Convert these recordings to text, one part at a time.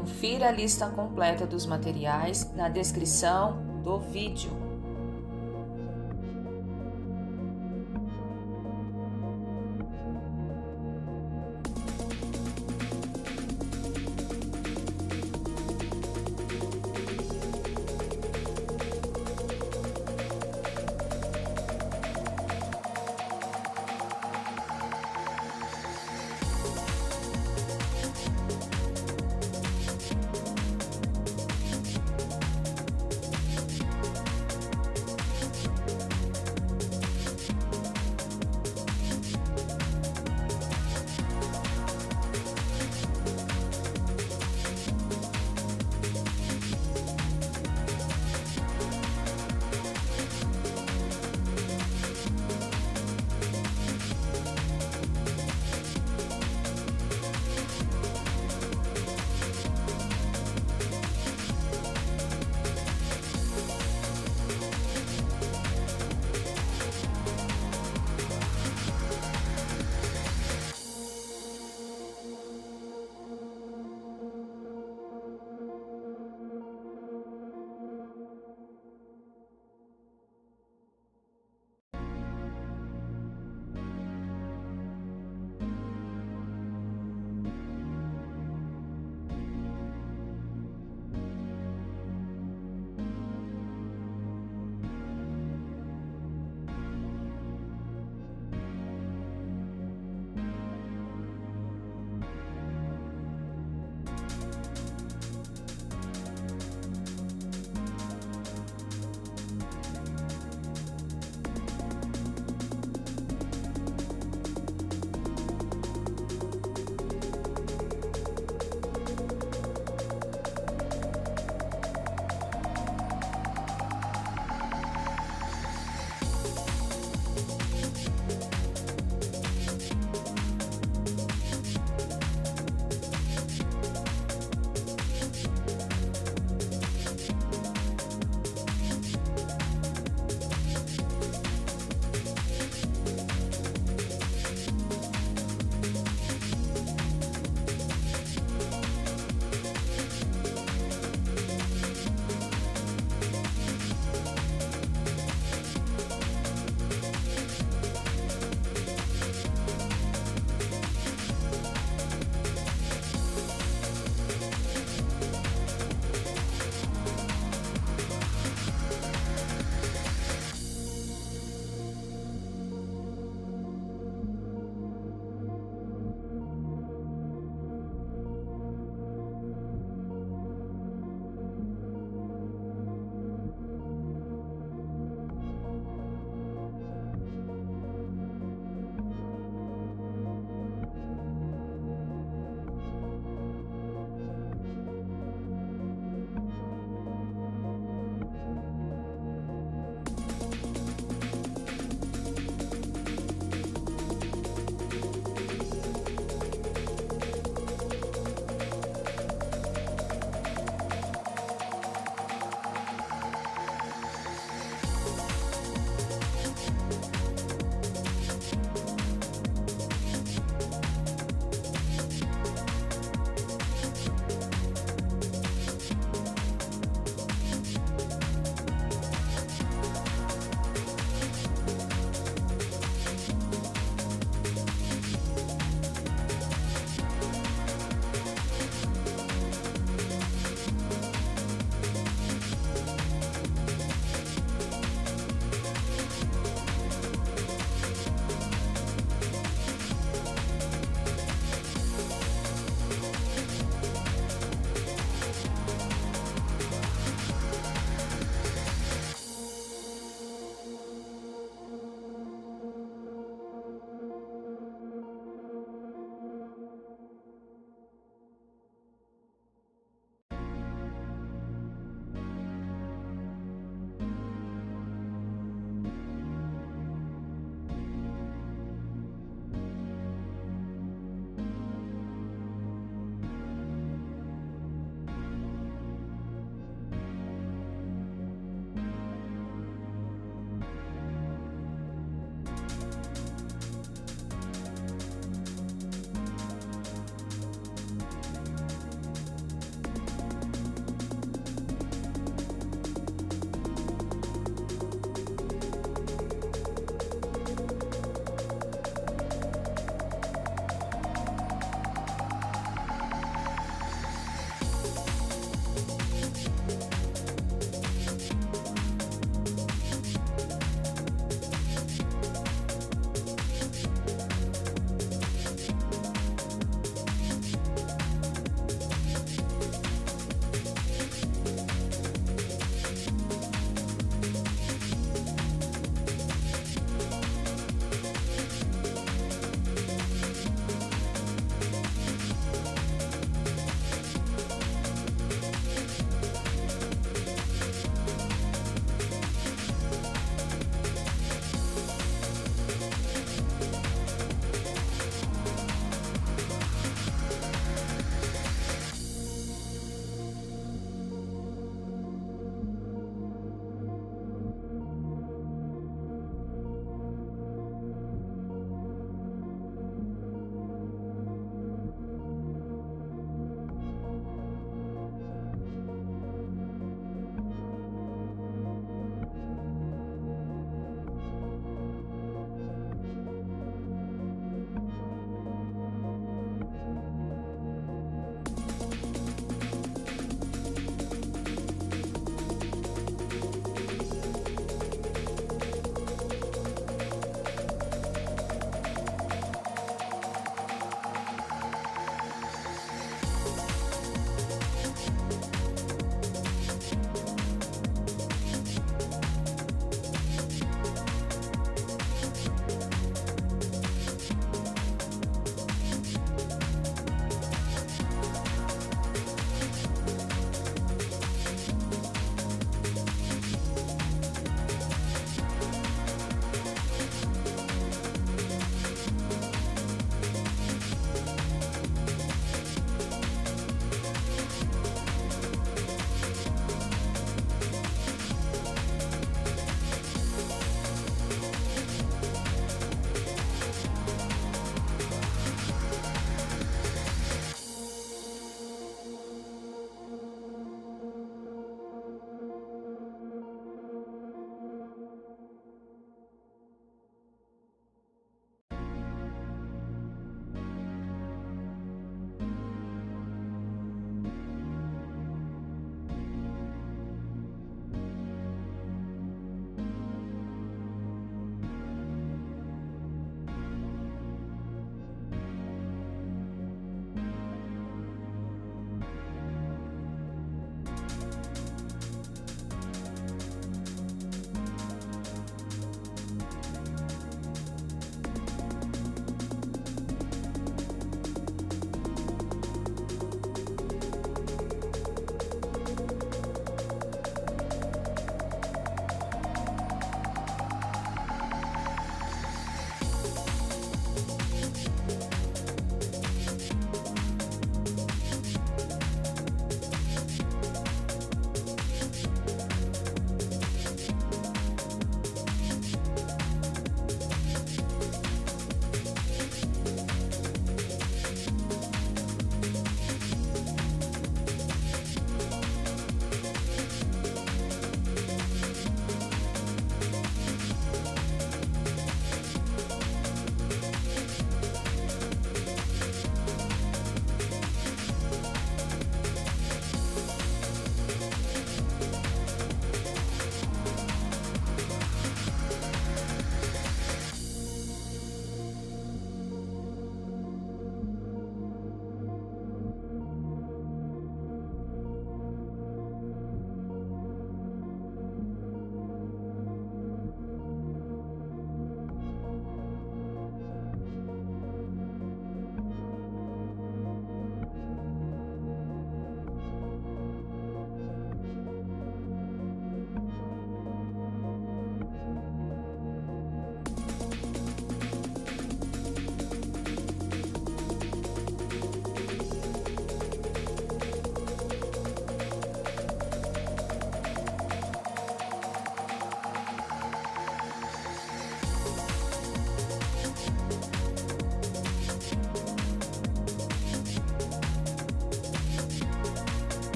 Confira a lista completa dos materiais na descrição do vídeo.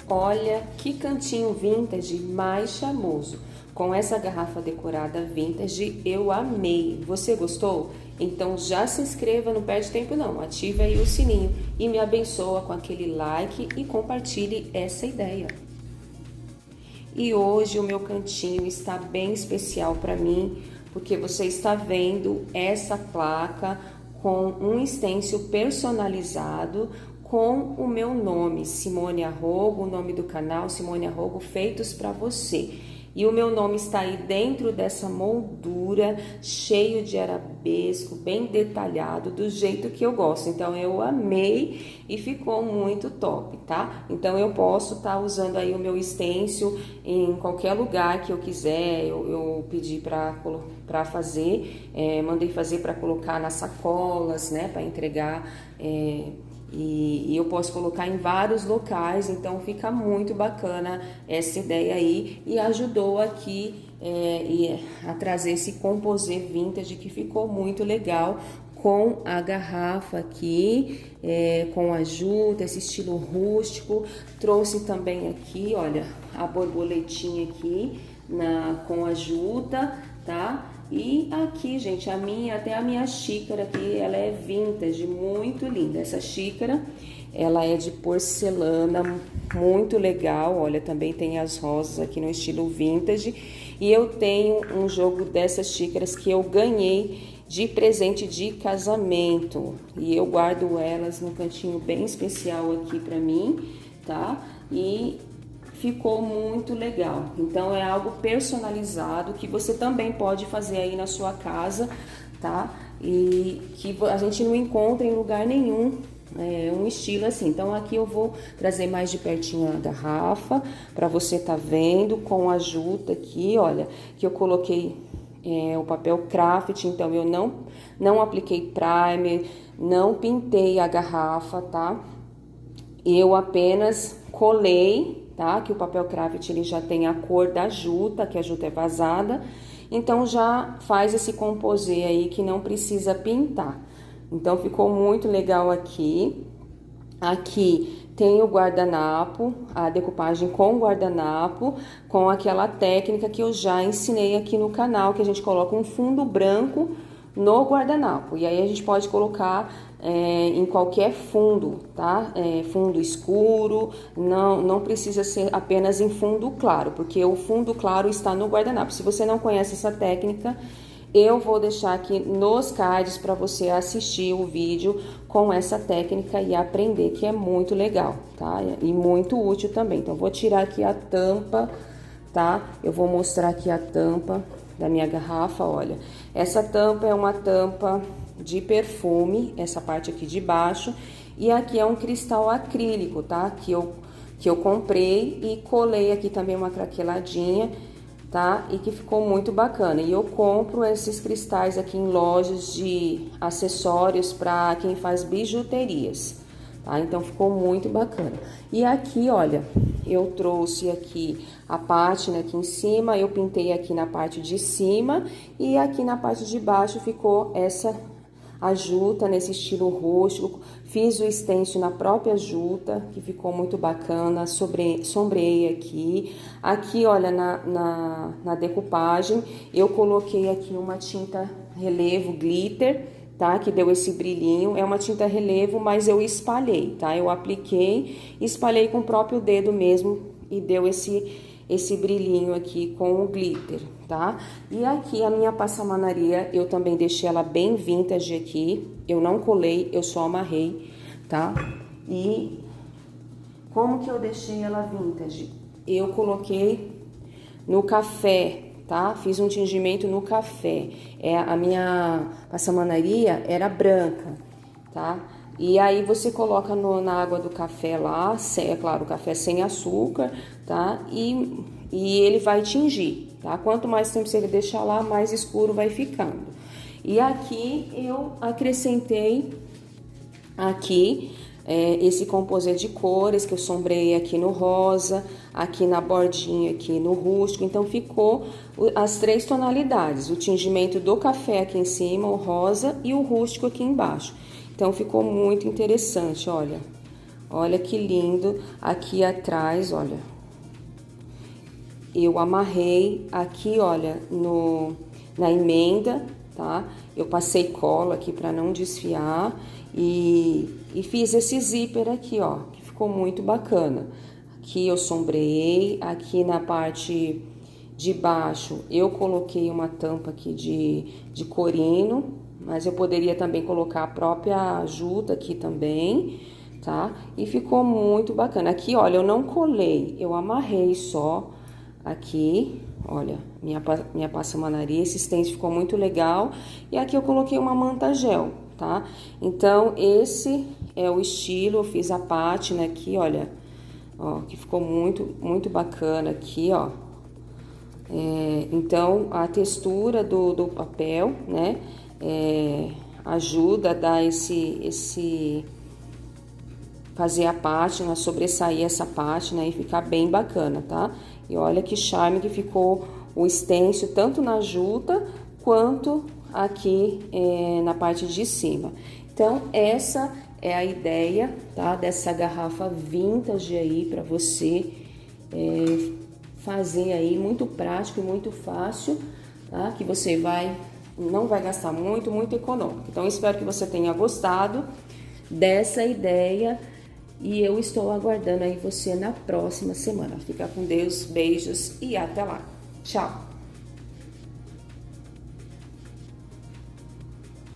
Olha que cantinho vintage mais charmoso. Com essa garrafa decorada vintage, eu amei. Você gostou? Então já se inscreva, não perde tempo não. Ative aí o sininho e me abençoa com aquele like e compartilhe essa ideia. E hoje o meu cantinho está bem especial para mim, porque você está vendo essa placa com um stencil personalizado com o meu nome, Simone Arrogo, o nome do canal, Simone Arrogo, Feitos para Você. E o meu nome está aí dentro dessa moldura, cheio de arabesco, bem detalhado, do jeito que eu gosto. Então, eu amei e ficou muito top, tá? Então, eu posso estar usando aí o meu stencil em qualquer lugar que eu quiser. Eu pedi para fazer, mandei fazer para colocar nas sacolas, né? Para entregar... E eu posso colocar em vários locais, então fica muito bacana essa ideia aí e ajudou aqui a trazer esse composê vintage que ficou muito legal com a garrafa aqui, com a Juta, esse estilo rústico. Trouxe também aqui, olha, a borboletinha aqui com a Juta, tá? E aqui, gente, até a minha xícara aqui, ela é vintage, muito linda. Essa xícara, ela é de porcelana, muito legal. Olha, também tem as rosas aqui no estilo vintage. E eu tenho um jogo dessas xícaras que eu ganhei de presente de casamento. E eu guardo elas num cantinho bem especial aqui pra mim, tá? E... ficou muito legal. Então, é algo personalizado que você também pode fazer aí na sua casa, tá? E que a gente não encontra em lugar nenhum um estilo assim. Então, aqui eu vou trazer mais de pertinho a garrafa para você tá vendo com a Juta aqui, olha, que eu coloquei o papel craft. Então, eu não apliquei primer, não pintei a garrafa, tá? Eu apenas colei, tá? Que o papel craft ele já tem a cor da Juta, que a Juta é vazada, então já faz esse composê aí que não precisa pintar. Então ficou muito legal aqui. Aqui tem o guardanapo, a decoupagem com guardanapo, com aquela técnica que eu já ensinei aqui no canal, que a gente coloca um fundo branco no guardanapo. E aí a gente pode colocar em qualquer fundo, tá? Fundo escuro, não precisa ser apenas em fundo claro, porque o fundo claro está no guardanapo. Se você não conhece essa técnica, eu vou deixar aqui nos cards para você assistir o vídeo com essa técnica e aprender, que é muito legal, tá? E muito útil também. Então, vou tirar aqui a tampa, tá? Eu vou mostrar aqui a tampa da minha garrafa, olha. Essa tampa é uma tampa de perfume, essa parte aqui de baixo, e aqui é um cristal acrílico, tá? Que eu comprei e colei aqui também uma craqueladinha, tá? E que ficou muito bacana. E eu compro esses cristais aqui em lojas de acessórios para quem faz bijuterias, tá? Então ficou muito bacana. E aqui, olha, eu trouxe aqui a pátina aqui em cima, eu pintei aqui na parte de cima e aqui na parte de baixo ficou a Juta nesse estilo rústico. Fiz o stencil na própria Juta, que ficou muito bacana, sombreei aqui. Aqui, olha, na decoupagem, eu coloquei aqui uma tinta relevo glitter, tá? Que deu esse brilhinho. É uma tinta relevo, mas eu espalhei, tá? Eu apliquei, espalhei com o próprio dedo mesmo e deu esse brilhinho aqui com o glitter, tá? E aqui a minha passamanaria, eu também deixei ela bem vintage aqui. Eu não colei, eu só amarrei, tá? E como que eu deixei ela vintage? Eu coloquei no café, tá? Fiz um tingimento no café. A minha passamanaria era branca, tá? E aí você coloca na água do café lá, é claro, o café sem açúcar, tá? E ele vai tingir, tá? Quanto mais tempo você deixar lá, mais escuro vai ficando. E aqui eu acrescentei aqui esse composê de cores que eu sombrei aqui no rosa, aqui na bordinha aqui no rústico. Então ficou as 3 tonalidades, o tingimento do café aqui em cima, o rosa, e o rústico aqui embaixo. Então ficou muito interessante, olha, Olha que lindo. Aqui atrás, olha, eu amarrei aqui, olha, na emenda, tá? Eu passei cola aqui para não desfiar e fiz esse zíper aqui, ó, que ficou muito bacana. Aqui eu sombreei, aqui na parte de baixo eu coloquei uma tampa aqui de corino, mas eu poderia também colocar a própria juta aqui também, tá? E ficou muito bacana. Aqui, olha, eu não colei, eu amarrei só aqui, olha, minha passamanaria, esse stencil ficou muito legal. E aqui eu coloquei uma manta gel, tá? Então, esse é o estilo, eu fiz a pátina aqui, olha, ó, que ficou muito bacana aqui, ó. Então, a textura do papel, né, ajuda a dar fazer a pátina, sobressair essa pátina e ficar bem bacana, tá? E olha que charme que ficou o stencil, tanto na juta quanto aqui na parte de cima. Então, essa é a ideia, tá? Dessa garrafa vintage aí para você fazer aí, muito prático e muito fácil, tá? Que você não vai gastar muito econômico. Então, espero que você tenha gostado dessa ideia e eu estou aguardando aí você na próxima semana. Fica com Deus, beijos e até lá. Tchau!